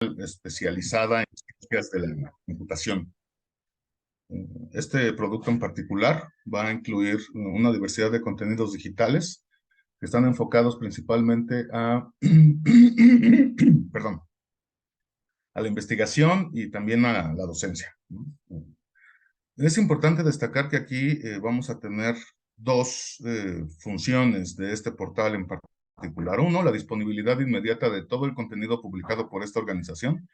especializada en ciencias de la computación. Este producto en particular va a incluir una diversidad de contenidos digitales que están enfocados principalmente a, perdón, a la investigación y también a la docencia, ¿no? Es importante destacar que aquí vamos a tener dos funciones de este portal en particular. Uno, la disponibilidad inmediata de todo el contenido publicado por esta organización.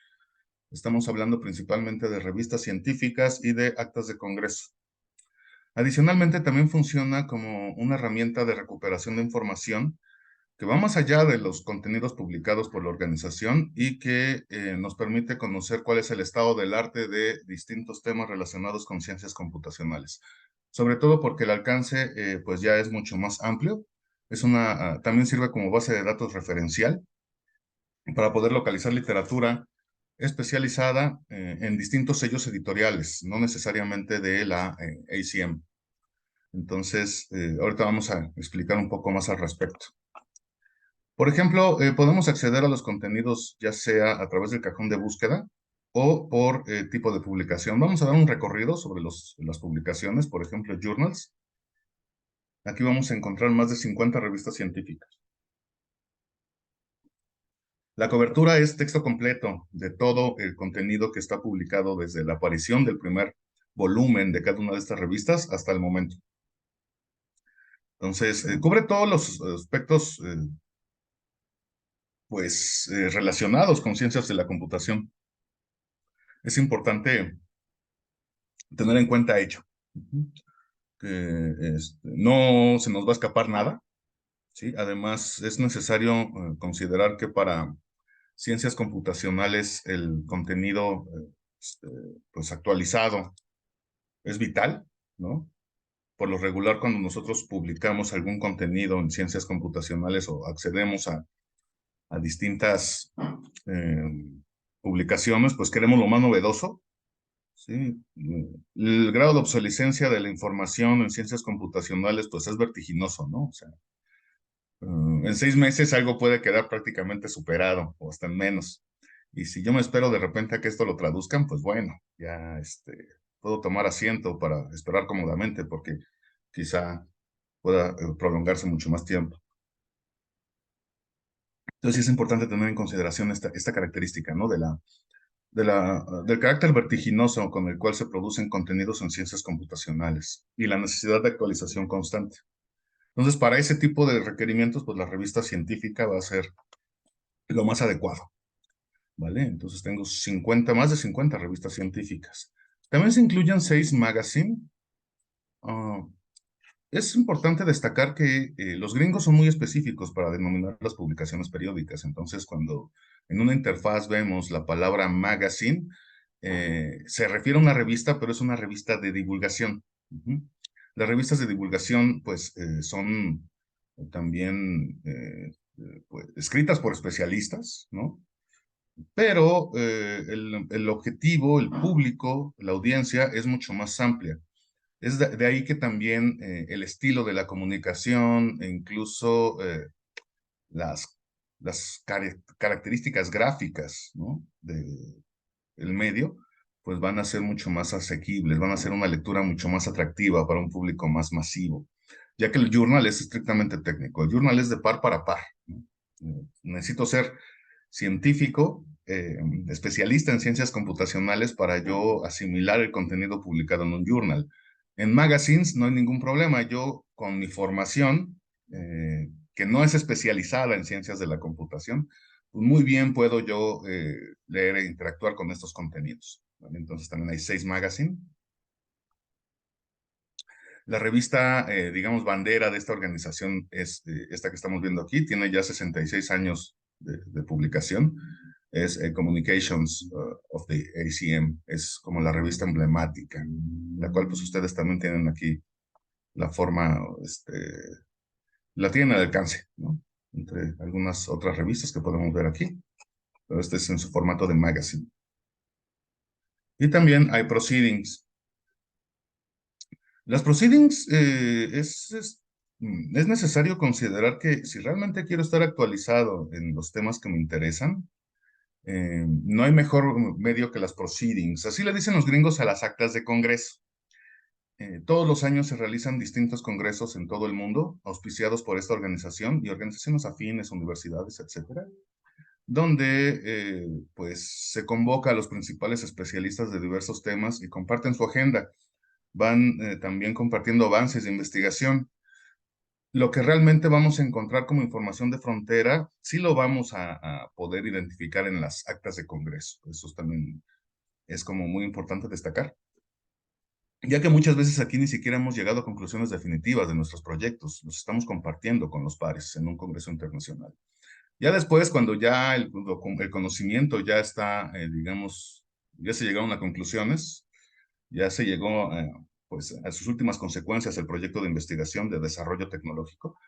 Estamos hablando principalmente de revistas científicas y de actas de congreso. Adicionalmente, también funciona como una herramienta de recuperación de información que va más allá de los contenidos publicados por la organización y que nos permite conocer cuál es el estado del arte de distintos temas relacionados con ciencias computacionales. Sobre todo porque el alcance pues ya es mucho más amplio. También sirve como base de datos referencial para poder localizar literatura especializada en distintos sellos editoriales, no necesariamente de la ACM. Entonces, ahorita vamos a explicar un poco más al respecto. Por ejemplo, podemos acceder a los contenidos ya sea a través del cajón de búsqueda o por tipo de publicación. Vamos a dar un recorrido sobre las publicaciones, por ejemplo, journals. Aquí vamos a encontrar más de 50 revistas científicas. La cobertura es texto completo de todo el contenido que está publicado desde la aparición del primer volumen de cada una de estas revistas hasta el momento. Entonces, cubre todos los aspectos relacionados con ciencias de la computación. Es importante tener en cuenta ello, que no se nos va a escapar nada, ¿sí? Además, es necesario considerar que para ciencias computacionales el contenido pues actualizado es vital, ¿no? Por lo regular, cuando nosotros publicamos algún contenido en ciencias computacionales o accedemos a distintas publicaciones, pues queremos lo más novedoso, ¿sí? El grado de obsolescencia de la información en ciencias computacionales, pues es vertiginoso, ¿no? O sea, en 6 meses algo puede quedar prácticamente superado o hasta en menos. Y si yo me espero de repente a que esto lo traduzcan, pues bueno, ya puedo tomar asiento para esperar cómodamente porque quizá pueda prolongarse mucho más tiempo. Entonces sí es importante tener en consideración esta característica, ¿no? Del carácter vertiginoso con el cual se producen contenidos en ciencias computacionales y la necesidad de actualización constante. Entonces, para ese tipo de requerimientos, pues la revista científica va a ser lo más adecuado, ¿vale? Entonces tengo más de 50 revistas científicas. También se incluyen 6 magazines. Ah, es importante destacar que los gringos son muy específicos para denominar las publicaciones periódicas. Entonces, cuando en una interfaz vemos la palabra magazine, se refiere a una revista, pero es una revista de divulgación. Las revistas de divulgación, pues, son también pues, escritas por especialistas, ¿no? Pero el objetivo, el público, la audiencia es mucho más amplia. Es de ahí que también el estilo de la comunicación e incluso las, las características gráficas, ¿no? del medio, pues van a ser mucho más asequibles, van a ser una lectura mucho más atractiva para un público más masivo, ya que el journal es estrictamente técnico, el journal es de par para par, ¿no? Necesito ser científico, especialista en ciencias computacionales para yo asimilar el contenido publicado en un journal. En magazines no hay ningún problema, yo con mi formación, que no es especializada en ciencias de la computación, pues muy bien puedo yo leer e interactuar con estos contenidos, ¿vale? Entonces también hay 6 magazines. La revista, digamos, bandera de esta organización es esta que estamos viendo aquí, tiene ya 66 años de publicación, es Communications of the ACM, es como la revista emblemática, la cual pues ustedes también tienen aquí la forma, la tienen al alcance, ¿no? Entre algunas otras revistas que podemos ver aquí, pero este es en su formato de magazine. Y también hay proceedings. Las proceedings es necesario considerar que si realmente quiero estar actualizado en los temas que me interesan, No hay mejor medio que las proceedings. Así le dicen los gringos a las actas de congreso. Todos los años se realizan distintos congresos en todo el mundo, auspiciados por esta organización y organizaciones afines, universidades, etcétera, donde pues se convoca a los principales especialistas de diversos temas y comparten su agenda. Van también compartiendo avances de investigación. Lo que realmente vamos a encontrar como información de frontera, sí lo vamos a poder identificar en las actas de congreso. Eso también es como muy importante destacar, ya que muchas veces aquí ni siquiera hemos llegado a conclusiones definitivas de nuestros proyectos. Los estamos compartiendo con los pares en un congreso internacional. Ya después, cuando ya el conocimiento ya está, digamos, ya se llegaron a conclusiones, ya se llegó pues, a sus últimas consecuencias el proyecto de investigación de desarrollo tecnológico,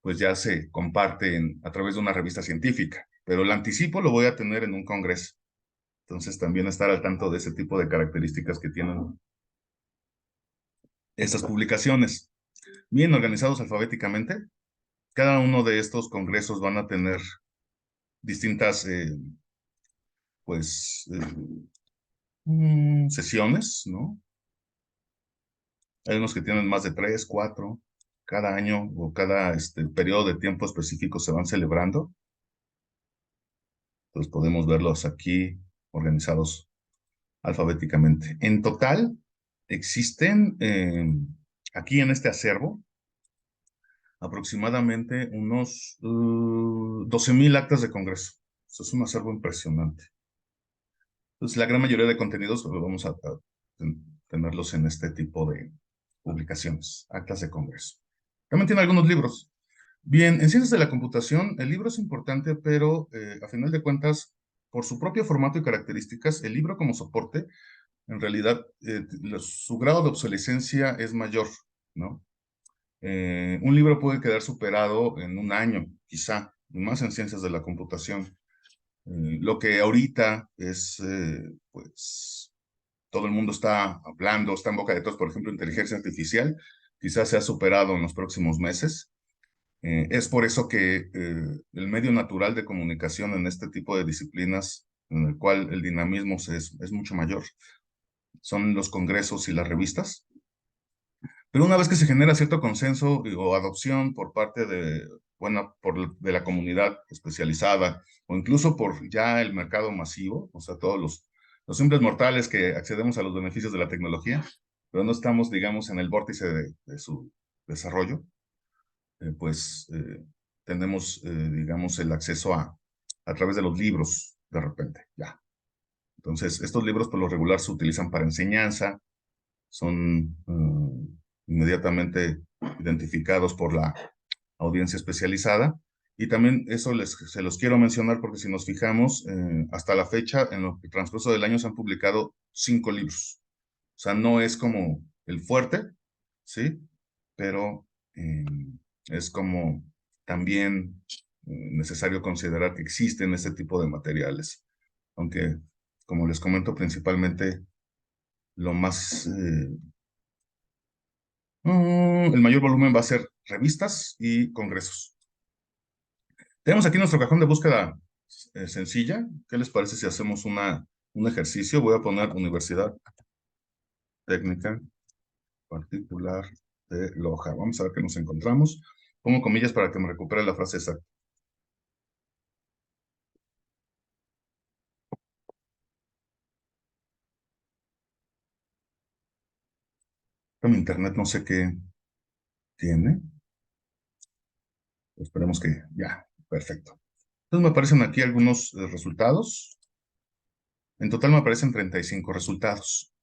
pues ya se comparte a través de una revista científica. Pero el anticipo lo voy a tener en un congreso. Entonces también estar al tanto de ese tipo de características que tienen estas publicaciones. Bien organizados alfabéticamente, cada uno de estos congresos van a tener distintas pues sesiones, ¿no? Hay unos que tienen más de 3, 4, cada año o cada periodo de tiempo específico se van celebrando. Entonces podemos verlos aquí organizados alfabéticamente. En total, existen aquí en este acervo aproximadamente unos 12,000 actas de congreso. Eso es un acervo impresionante. Entonces, la gran mayoría de contenidos pues, vamos a tenerlos en este tipo de publicaciones, actas de congreso. También tiene algunos libros. Bien, en ciencias de la computación, el libro es importante, pero a final de cuentas, por su propio formato y características, el libro como soporte, en realidad, su grado de obsolescencia es mayor, ¿no? Un libro puede quedar superado en un año, quizá, y más en ciencias de la computación. Lo que ahorita es, pues, todo el mundo está hablando, está en boca de todos, por ejemplo, inteligencia artificial, quizás sea superado en los próximos meses. Es por eso que el medio natural de comunicación en este tipo de disciplinas, en el cual el dinamismo es mucho mayor, son los congresos y las revistas. Pero una vez que se genera cierto consenso o adopción por parte de, bueno, de la comunidad especializada o incluso por ya el mercado masivo, o sea, todos los simples mortales que accedemos a los beneficios de la tecnología, pero no estamos, digamos, en el vórtice de su desarrollo, pues tenemos, digamos, el acceso a través de los libros de repente, ya. Entonces, estos libros por lo regular se utilizan para enseñanza, son inmediatamente identificados por la audiencia especializada. Y también eso se los quiero mencionar porque si nos fijamos, hasta la fecha, en el transcurso del año se han publicado 5 libros. O sea, no es como el fuerte, ¿sí? Pero es como también necesario considerar que existen este tipo de materiales. Aunque, como les comento, principalmente lo más el mayor volumen va a ser revistas y congresos. Tenemos aquí nuestro cajón de búsqueda sencilla. ¿Qué les parece si hacemos un ejercicio? Voy a poner Universidad Técnica Particular de Loja. Vamos a ver qué nos encontramos. Pongo comillas para que me recupere la frase exacta. Mi internet no sé qué tiene. Esperemos que ya. Perfecto. Entonces me aparecen aquí algunos resultados. En total me aparecen 35 resultados.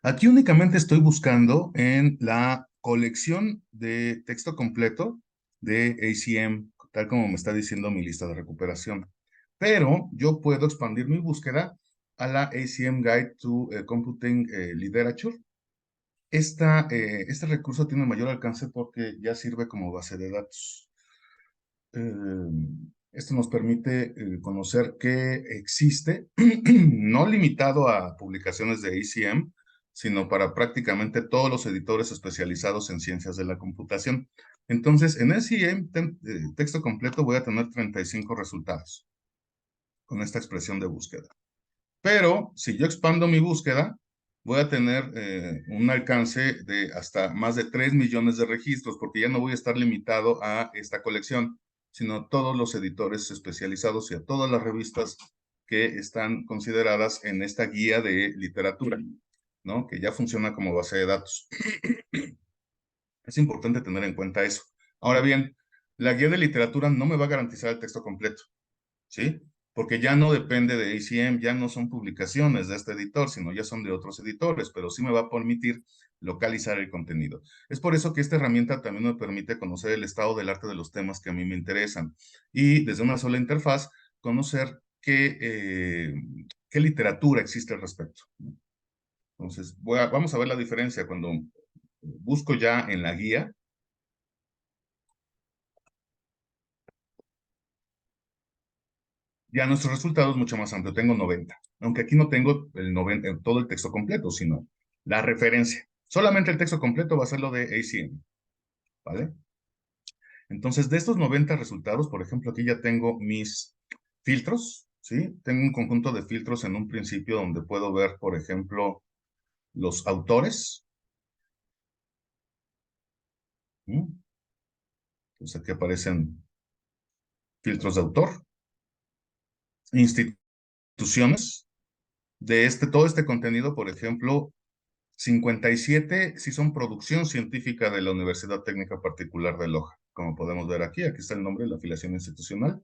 Aquí únicamente estoy buscando en la colección de texto completo de ACM, tal como me está diciendo mi lista de recuperación. Pero yo puedo expandir mi búsqueda a la ACM Guide to Computing Literature. Este recurso tiene mayor alcance porque ya sirve como base de datos. Esto nos permite conocer que existe, no limitado a publicaciones de ACM, sino para prácticamente todos los editores especializados en ciencias de la computación. Entonces, en ACM, texto completo, voy a tener 35 resultados. con esta expresión de búsqueda. Pero si yo expando mi búsqueda, voy a tener un alcance de hasta más de 3 millones de registros, porque ya no voy a estar limitado a esta colección, sino a todos los editores especializados y a todas las revistas que están consideradas en esta guía de literatura, ¿no? Que ya funciona como base de datos. Es importante tener en cuenta eso. Ahora bien, la guía de literatura no me va a garantizar el texto completo, ¿sí? Porque ya no depende de ACM, ya no son publicaciones de este editor, sino ya son de otros editores, pero sí me va a permitir localizar el contenido. Es por eso que esta herramienta también me permite conocer el estado del arte de los temas que a mí me interesan y desde una sola interfaz conocer qué literatura existe al respecto. Entonces, vamos a ver la diferencia cuando busco ya en la guía. Ya nuestro resultado es mucho más amplio, tengo 90, aunque aquí no tengo el 90, todo el texto completo, sino la referencia. Solamente el texto completo va a ser lo de ACM, ¿vale? Entonces, de estos 90 resultados, por ejemplo, aquí ya tengo mis filtros, ¿sí? Tengo un conjunto de filtros en un principio donde puedo ver, por ejemplo, los autores. ¿Mm? Entonces, aquí aparecen filtros de autor, instituciones. Todo este contenido, por ejemplo, 57 sí son producción científica de la Universidad Técnica Particular de Loja, como podemos ver aquí. Aquí está el nombre de la afiliación institucional.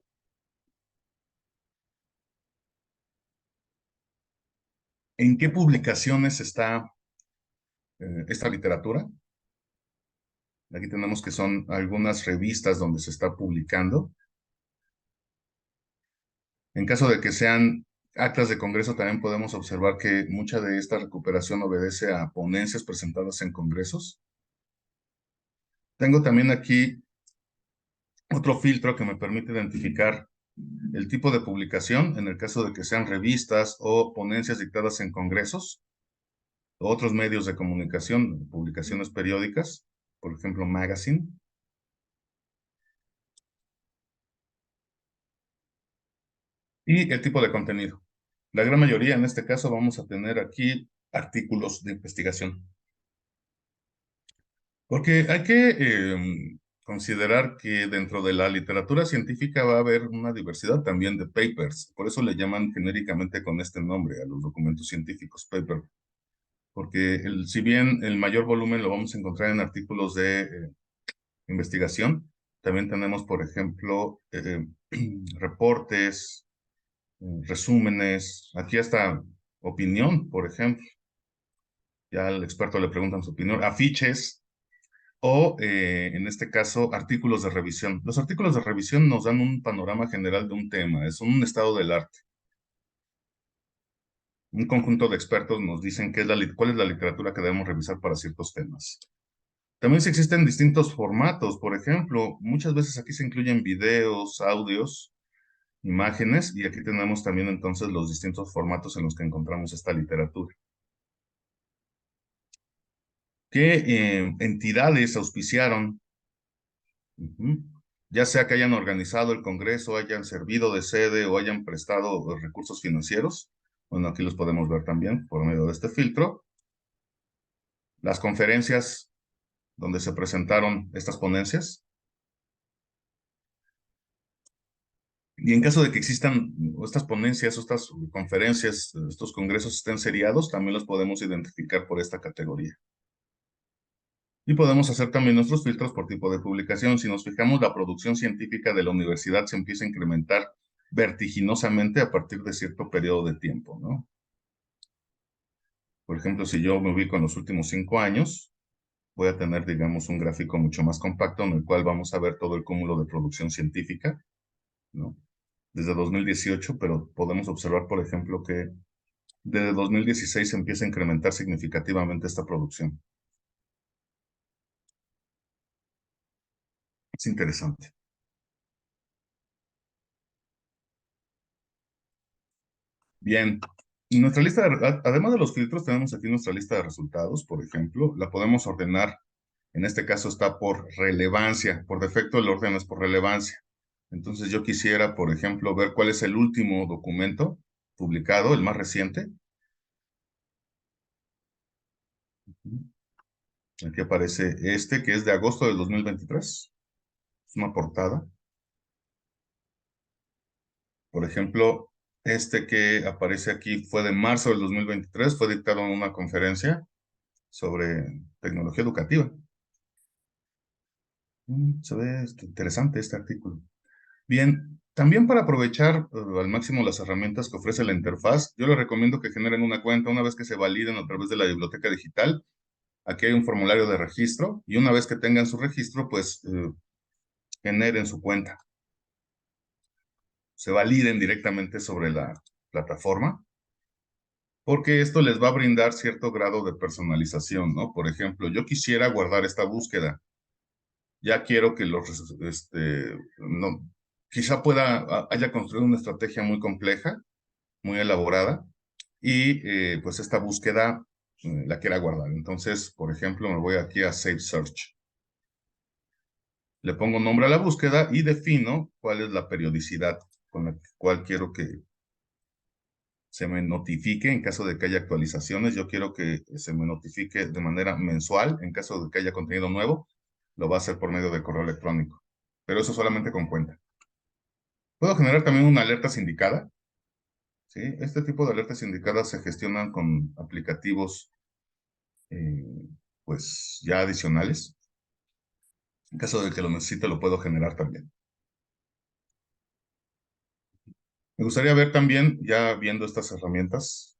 ¿En qué publicaciones está esta literatura? Aquí tenemos que son algunas revistas donde se está publicando. En caso de que sean actas de congreso, también podemos observar que mucha de esta recuperación obedece a ponencias presentadas en congresos. Tengo también aquí otro filtro que me permite identificar el tipo de publicación, en el caso de que sean revistas o ponencias dictadas en congresos o otros medios de comunicación, publicaciones periódicas, por ejemplo, magazine, y el tipo de contenido. La gran mayoría, en este caso, vamos a tener aquí artículos de investigación. Porque hay que considerar que dentro de la literatura científica va a haber una diversidad también de papers. Por eso le llaman genéricamente con este nombre a los documentos científicos, paper. Porque si bien el mayor volumen lo vamos a encontrar en artículos de investigación, también tenemos, por ejemplo, reportes, resúmenes, aquí hasta opinión, por ejemplo. Ya al experto le preguntan su opinión, afiches o, en este caso, artículos de revisión. Los artículos de revisión nos dan un panorama general de un tema, es un estado del arte. Un conjunto de expertos nos dicen cuál es la literatura que debemos revisar para ciertos temas. También se existen distintos formatos, por ejemplo, muchas veces aquí se incluyen videos, audios, imágenes, y aquí tenemos también entonces los distintos formatos en los que encontramos esta literatura. ¿Qué entidades auspiciaron? Ujú. Ya sea que hayan organizado el Congreso, hayan servido de sede o hayan prestado recursos financieros. Bueno, aquí los podemos ver también por medio de este filtro. Las conferencias donde se presentaron estas ponencias. Y en caso de que existan estas ponencias, estas conferencias, estos congresos estén seriados, también los podemos identificar por esta categoría. Y podemos hacer también nuestros filtros por tipo de publicación. Si nos fijamos, la producción científica de la universidad se empieza a incrementar vertiginosamente a partir de cierto periodo de tiempo, ¿no? Por ejemplo, si yo me ubico en los últimos 5 años, voy a tener, digamos, un gráfico mucho más compacto en el cual vamos a ver todo el cúmulo de producción científica, ¿no? Desde 2018, pero podemos observar, por ejemplo, que desde 2016 se empieza a incrementar significativamente esta producción. Es interesante. Bien, y nuestra lista, además de los filtros, tenemos aquí nuestra lista de resultados, por ejemplo, la podemos ordenar, en este caso está por relevancia, por defecto el orden es por relevancia. Entonces yo quisiera, por ejemplo, ver cuál es el último documento publicado, el más reciente. Aquí aparece este, que es de agosto del 2023. Es una portada. Por ejemplo, este que aparece aquí fue de marzo del 2023, fue dictado en una conferencia sobre tecnología educativa. Se ve interesante este artículo. Bien, también para aprovechar al máximo las herramientas que ofrece la interfaz, yo les recomiendo que generen una cuenta una vez que se validen a través de la biblioteca digital. Aquí hay un formulario de registro y una vez que tengan su registro, pues generen su cuenta. Se validen directamente sobre la plataforma, porque esto les va a brindar cierto grado de personalización, ¿no? Por ejemplo, yo quisiera guardar esta búsqueda. Ya quiero que no, quizá haya construido una estrategia muy compleja, muy elaborada, y pues esta búsqueda la quiera guardar. Entonces, por ejemplo, me voy aquí a Save Search. Le pongo nombre a la búsqueda y defino cuál es la periodicidad con la cual quiero que se me notifique en caso de que haya actualizaciones. Yo quiero que se me notifique de manera mensual en caso de que haya contenido nuevo. Lo va a hacer por medio de correo electrónico, pero eso solamente con cuenta. Puedo generar también una alerta sindicada. ¿Sí? Este tipo de alertas sindicadas se gestionan con aplicativos eh, pues ya adicionales. En caso de que lo necesite, lo puedo generar también. Me gustaría ver también, ya viendo estas herramientas,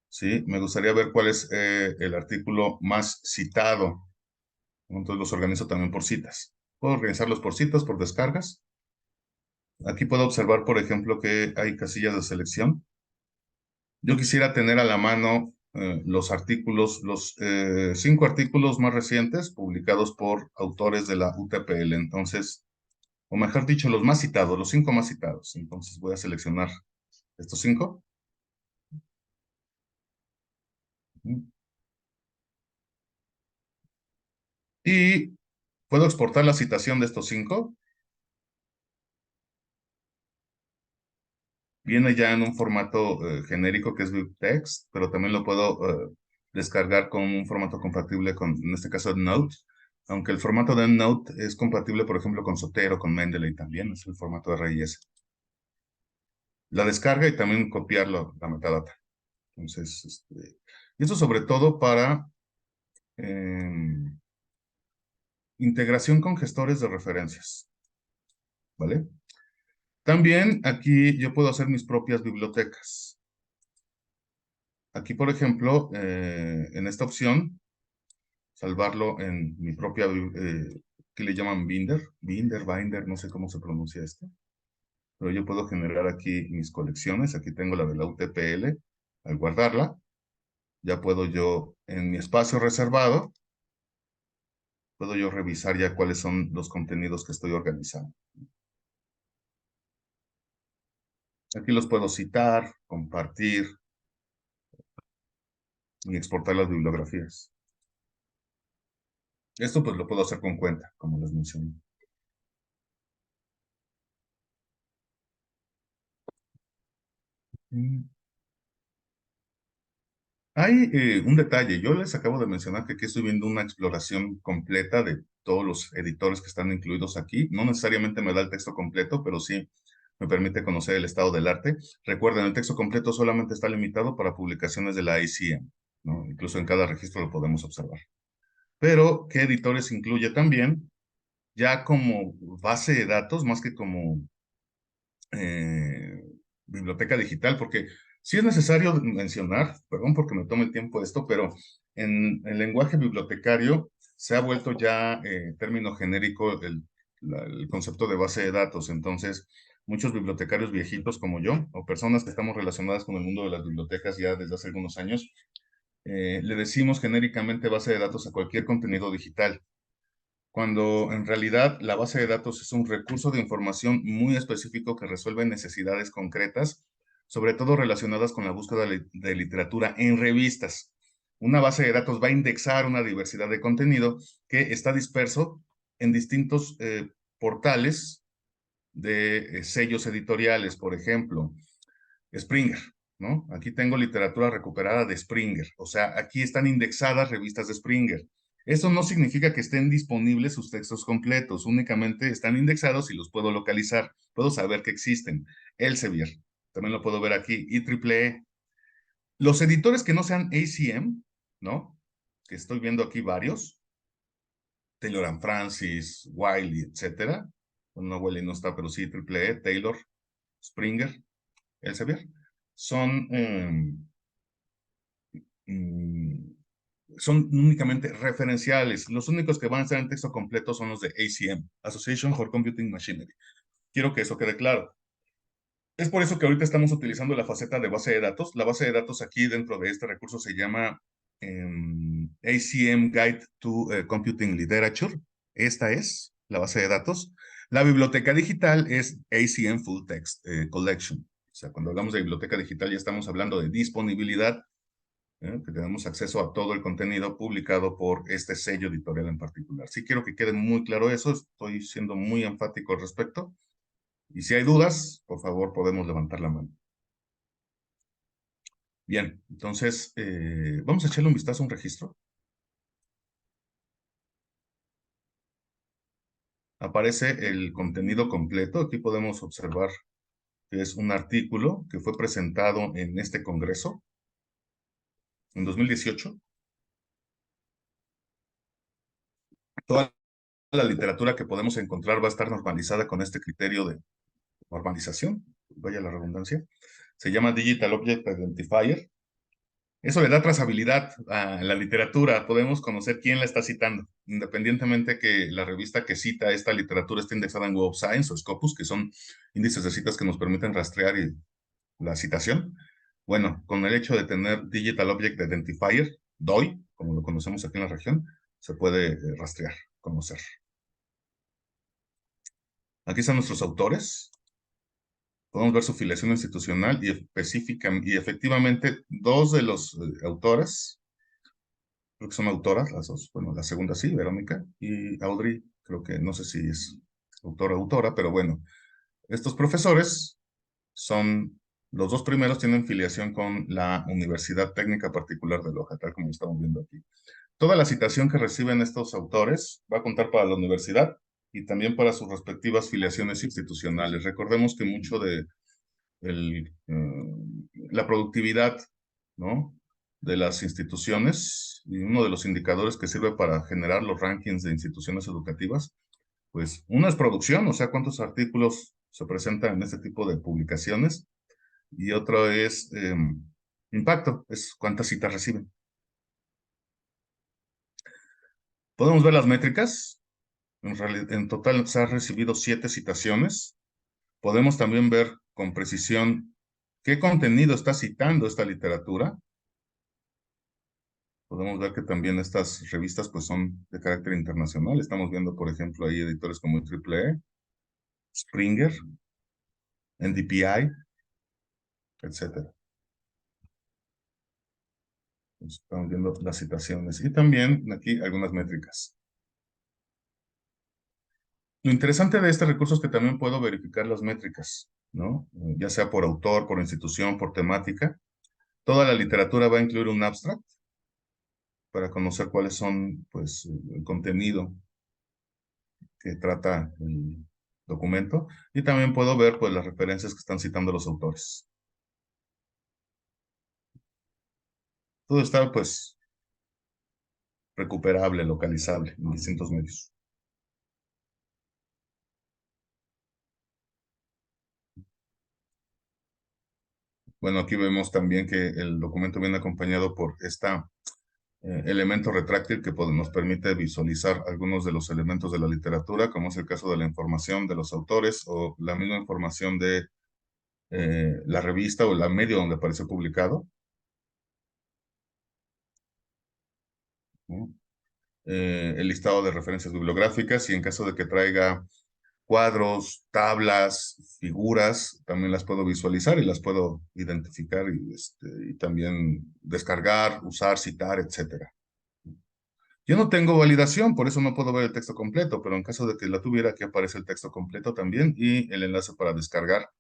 ¿sí? Me gustaría ver cuál es el artículo más citado. Entonces los organizo también por citas. Puedo organizarlos por citas, por descargas. Aquí puedo observar, por ejemplo, que hay casillas de selección. Yo quisiera tener a la mano los artículos, los 5 artículos más recientes publicados por autores de la UTPL. Entonces, o mejor dicho, los más citados, los 5 más citados. Entonces voy a seleccionar estos 5. Y puedo exportar la citación de estos 5. Viene ya en un formato genérico que es BibTeX, pero también lo puedo descargar con un formato compatible con, en este caso, EndNote. Aunque el formato de EndNote es compatible, por ejemplo, con Zotero, con Mendeley también, es el formato de RIS. La descarga y también copiarlo, la metadata. Entonces, y esto sobre todo para integración con gestores de referencias, ¿vale? También aquí yo puedo hacer mis propias bibliotecas. Aquí, por ejemplo, en esta opción, salvarlo en mi propia, que le llaman Binder, no sé cómo se pronuncia esto, pero yo puedo generar aquí mis colecciones. Aquí tengo la de la UTPL. Al guardarla, ya puedo yo, en mi espacio reservado, puedo yo revisar ya cuáles son los contenidos que estoy organizando. Aquí los puedo citar, compartir y exportar las bibliografías. Esto pues lo puedo hacer con cuenta, como les mencioné. Mm. Hay un detalle, yo les acabo de mencionar que aquí estoy viendo una exploración completa de todos los editores que están incluidos aquí. No necesariamente me da el texto completo, pero sí me permite conocer el estado del arte. Recuerden, el texto completo solamente está limitado para publicaciones de la ICM, ¿no? Incluso en cada registro lo podemos observar. Pero, ¿qué editores incluye también? Ya como base de datos, más que como eh, biblioteca digital, porque sí es necesario mencionar, perdón porque me tome el tiempo esto, pero en el lenguaje bibliotecario se ha vuelto ya término genérico el concepto de base de datos. Entonces, muchos bibliotecarios viejitos como yo, o personas que estamos relacionadas con el mundo de las bibliotecas ya desde hace algunos años, le decimos genéricamente base de datos a cualquier contenido digital, cuando en realidad la base de datos es un recurso de información muy específico que resuelve necesidades concretas, sobre todo relacionadas con la búsqueda de literatura en revistas. Una base de datos va a indexar una diversidad de contenido que está disperso en distintos portales de sellos editoriales, por ejemplo, Springer, ¿no? Aquí tengo literatura recuperada de Springer, o sea, aquí están indexadas revistas de Springer. Eso no significa que estén disponibles sus textos completos, únicamente están indexados y los puedo localizar, puedo saber que existen. Elsevier, también lo puedo ver aquí, IEEE. Los editores que no sean ACM, ¿no? Que estoy viendo aquí varios, Taylor and Francis, Wiley, etcétera. No, Wiley no está, pero sí, IEEE, Taylor, Springer, Elsevier. Son, mm, son únicamente referenciales. Los únicos que van a estar en texto completo son los de ACM, Association for Computing Machinery. Quiero que eso quede claro. Es por eso que ahorita estamos utilizando la faceta de base de datos. La base de datos aquí dentro de este recurso se llama ACM Guide to Computing Literature. Esta es la base de datos. La biblioteca digital es ACM Full Text Collection. O sea, cuando hablamos de biblioteca digital ya estamos hablando de disponibilidad, que tenemos acceso a todo el contenido publicado por este sello editorial en particular. Sí quiero que quede muy claro eso, estoy siendo muy enfático al respecto. Y si hay dudas, por favor, podemos levantar la mano. Bien, entonces, vamos a echarle un vistazo a un registro. Aparece el contenido completo. Aquí podemos observar que es un artículo que fue presentado en este congreso en 2018. Toda la literatura que podemos encontrar va a estar normalizada con este criterio de normalización, vaya la redundancia. Se llama Digital Object Identifier. Eso le da trazabilidad a la literatura. Podemos conocer quién la está citando, independientemente que la revista que cita esta literatura esté indexada en Web of Science o Scopus, que son índices de citas que nos permiten rastrear la citación. Bueno, con el hecho de tener Digital Object Identifier, DOI, como lo conocemos aquí en la región, se puede rastrear, conocer. Aquí están nuestros autores. Podemos ver su filiación institucional y específica, y efectivamente dos de los autores, creo que son autoras las dos, bueno, la segunda sí, Verónica, y Audrey, creo que no sé si es autora o autora, pero bueno, estos profesores son, los dos primeros tienen filiación con la Universidad Técnica Particular de Loja, tal como estamos viendo aquí. Toda la citación que reciben estos autores va a contar para la universidad y también para sus respectivas filiaciones institucionales. Recordemos que mucho de la productividad, ¿no? De las instituciones y uno de los indicadores que sirve para generar los rankings de instituciones educativas, pues una es producción, o sea, cuántos artículos se presentan en este tipo de publicaciones, y otro es impacto, es cuántas citas reciben. Podemos ver las métricas. En total se han recibido 7 citaciones. Podemos también ver con precisión qué contenido está citando esta literatura. Podemos ver que también estas revistas pues son de carácter internacional. Estamos viendo, por ejemplo, ahí editores como IEEE, Springer, NDPI, etcétera. Estamos viendo las citaciones y también aquí algunas métricas. Lo interesante de este recurso es que también puedo verificar las métricas, ¿no? Ya sea por autor, por institución, por temática. Toda la literatura va a incluir un abstract para conocer cuáles son, pues, el contenido que trata el documento. Y también puedo ver, pues, las referencias que están citando los autores. Todo está, pues, recuperable, localizable en distintos medios. Bueno, aquí vemos también que el documento viene acompañado por esta elemento retráctil que nos permite visualizar algunos de los elementos de la literatura, como es el caso de la información de los autores o la misma información de la revista o la medio donde apareció publicado, ¿no? El listado de referencias bibliográficas y en caso de que traiga cuadros, tablas, figuras, también las puedo visualizar y las puedo identificar y también descargar, usar, citar, etcétera. Yo no tengo validación, por eso no puedo ver el texto completo, pero en caso de que la tuviera, aquí aparece el texto completo también y el enlace para descargar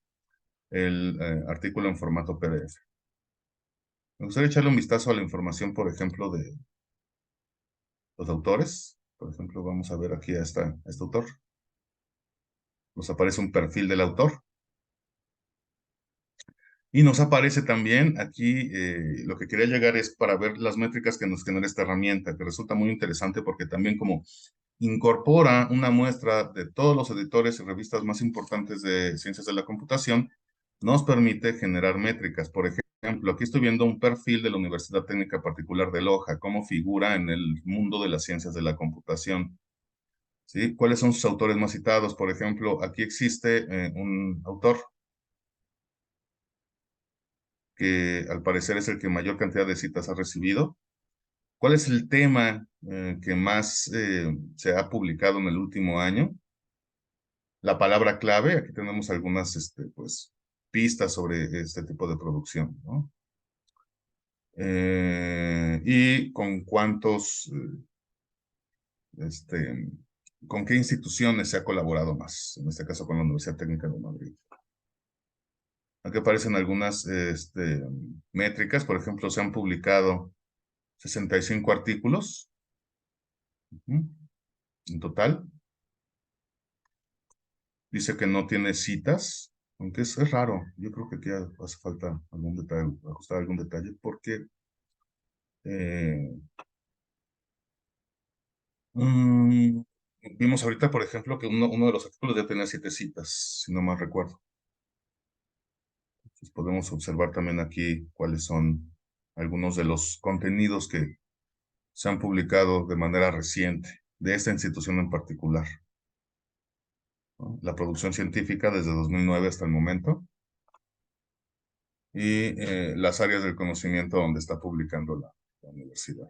el artículo en formato PDF. Me gustaría echarle un vistazo a la información, por ejemplo, de los autores. Por ejemplo, vamos a ver aquí a este autor. Nos aparece un perfil del autor. Y nos aparece también aquí, lo que quería llegar es para ver las métricas que nos genera esta herramienta, que resulta muy interesante porque también como incorpora una muestra de todos los editores y revistas más importantes de ciencias de la computación, nos permite generar métricas. Por ejemplo, aquí estoy viendo un perfil de la Universidad Técnica Particular de Loja, cómo figura en el mundo de las ciencias de la computación. ¿Sí? ¿Cuáles son sus autores más citados? Por ejemplo, aquí existe un autor que al parecer es el que mayor cantidad de citas ha recibido. ¿Cuál es el tema que más se ha publicado en el último año? La palabra clave, aquí tenemos algunas pues, pistas sobre este tipo de producción, ¿no? Y con cuántos, con qué instituciones se ha colaborado más, en este caso con la Universidad Técnica de Madrid. Aquí aparecen algunas métricas, por ejemplo, se han publicado 65 artículos, ujú, en total. Dice que no tiene citas, aunque es raro. Yo creo que aquí hace falta algún detalle, ajustar algún detalle, porque eh, mm, vimos ahorita, por ejemplo, que uno de los artículos ya tenía 7 citas, si no mal recuerdo. Entonces podemos observar también aquí cuáles son algunos de los contenidos que se han publicado de manera reciente de esta institución en particular, ¿no? La producción científica desde 2009 hasta el momento y las áreas del conocimiento donde está publicando la universidad.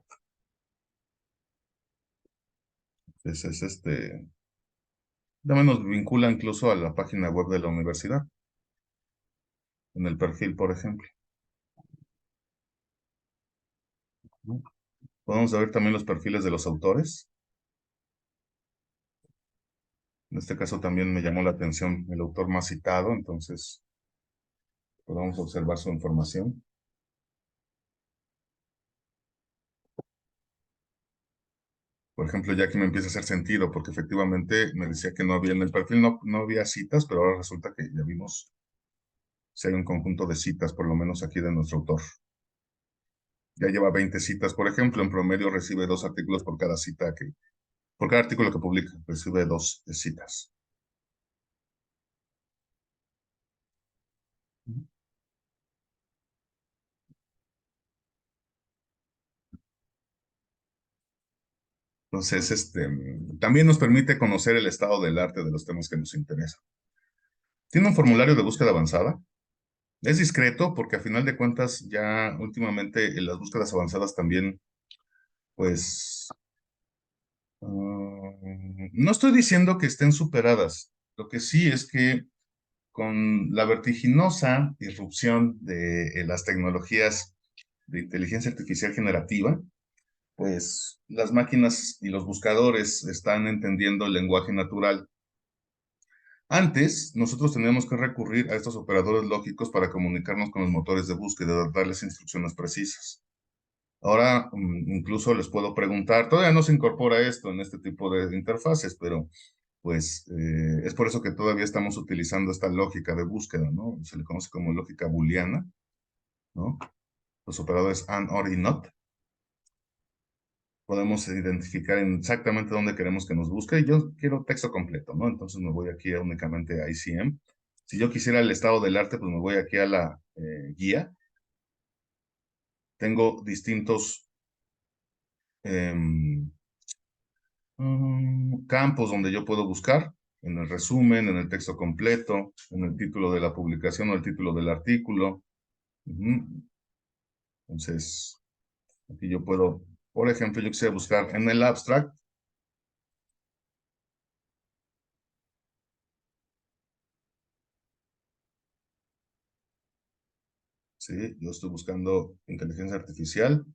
También nos vincula incluso a la página web de la universidad, en el perfil, por ejemplo, ¿no? Podemos ver también los perfiles de los autores. En este caso también me llamó la atención el autor más citado, entonces podemos observar su información. Por ejemplo, ya que me empieza a hacer sentido, porque efectivamente me decía que no había en el perfil, no había citas, pero ahora resulta que ya vimos si hay un conjunto de citas, por lo menos aquí de nuestro autor. Ya lleva 20 citas, por ejemplo, en promedio recibe 2 artículos por cada por cada artículo que publica, recibe 2 citas. Entonces, también nos permite conocer el estado del arte de los temas que nos interesan. Tiene un formulario de búsqueda avanzada. Es discreto porque a final de cuentas ya últimamente en las búsquedas avanzadas también, pues, no estoy diciendo que estén superadas. Lo que sí es que con la vertiginosa irrupción de las tecnologías de inteligencia artificial generativa, pues las máquinas y los buscadores están entendiendo el lenguaje natural. Antes, nosotros teníamos que recurrir a estos operadores lógicos para comunicarnos con los motores de búsqueda, darles instrucciones precisas. Ahora, incluso les puedo preguntar, todavía no se incorpora esto en este tipo de interfaces, pero pues es por eso que todavía estamos utilizando esta lógica de búsqueda, ¿no? Se le conoce como lógica booleana, ¿no? Los operadores AND, OR y NOT. Podemos identificar exactamente dónde queremos que nos busque. Y yo quiero texto completo, ¿no? Entonces me voy aquí únicamente a ICM. Si yo quisiera el estado del arte, pues me voy aquí a la guía. Tengo distintos em, campos donde yo puedo buscar, en el resumen, en el texto completo, en el título de la publicación o el título del artículo. Ujú. Entonces, aquí yo puedo, por ejemplo, yo quisiera buscar en el abstract. Sí, yo estoy buscando inteligencia artificial.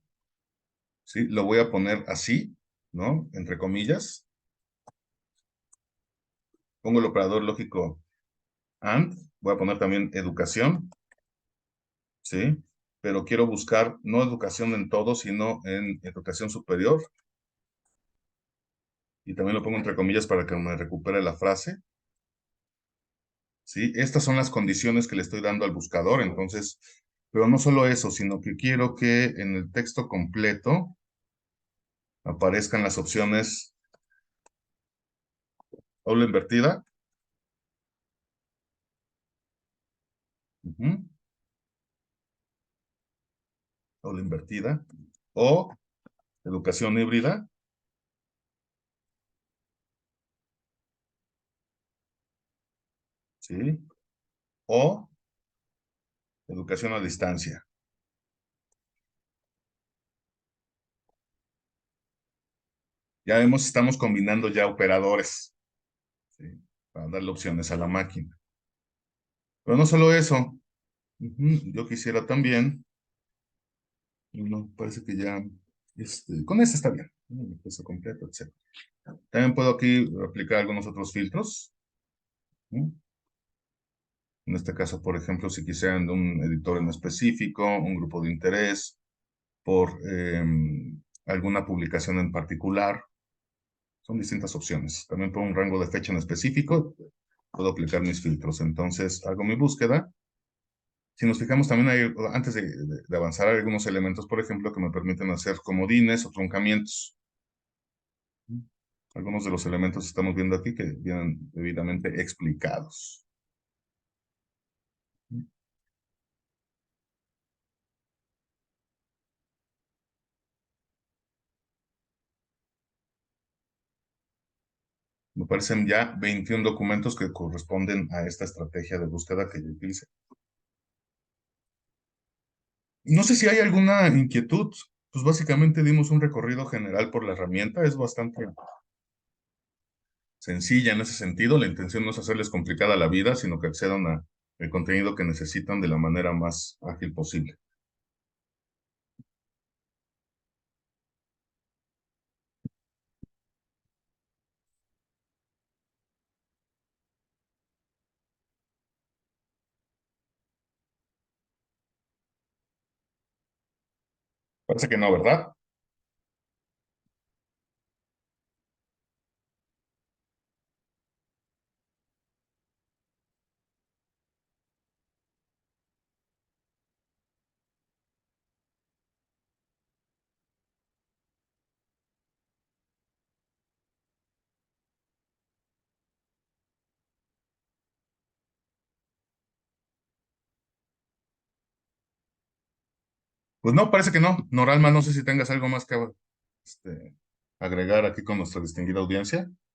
Sí, lo voy a poner así. ¿no? Entre comillas. Pongo el operador lógico AND. Voy a poner también educación, ¿sí? Pero quiero buscar no educación en todo, sino en educación superior. Y también lo pongo entre comillas para que me recupere la frase, ¿sí? Estas son las condiciones que le estoy dando al buscador, entonces, pero no solo eso, sino que quiero que en el texto completo aparezcan las opciones aula invertida, ujú, aula invertida, o educación híbrida, ¿sí? O educación a distancia. Ya vemos, estamos combinando ya operadores, ¿sí? Para darle opciones a la máquina. Pero no solo eso, ujú, yo quisiera también, no, parece que ya, con este está bien, ¿no? El peso completo, etc. También puedo aquí aplicar algunos otros filtros, ¿no? En este caso, por ejemplo, si quisieran de un editor en específico, un grupo de interés, por alguna publicación en particular, son distintas opciones. También por un rango de fecha en específico, puedo aplicar mis filtros. Entonces, hago mi búsqueda. Si nos fijamos también hay, antes de avanzar, hay algunos elementos, por ejemplo, que me permiten hacer comodines o truncamientos. Algunos de los elementos que estamos viendo aquí que vienen debidamente explicados. Me parecen ya 21 documentos que corresponden a esta estrategia de búsqueda que yo utilicé. No sé si hay alguna inquietud. Pues básicamente dimos un recorrido general por la herramienta. Es bastante sencilla en ese sentido. La intención no es hacerles complicada la vida, sino que accedan a el contenido que necesitan de la manera más ágil posible. Parece que no, ¿verdad? Pues no, parece que no. Noralma, no sé si tengas algo más que este, agregar aquí con nuestra distinguida audiencia.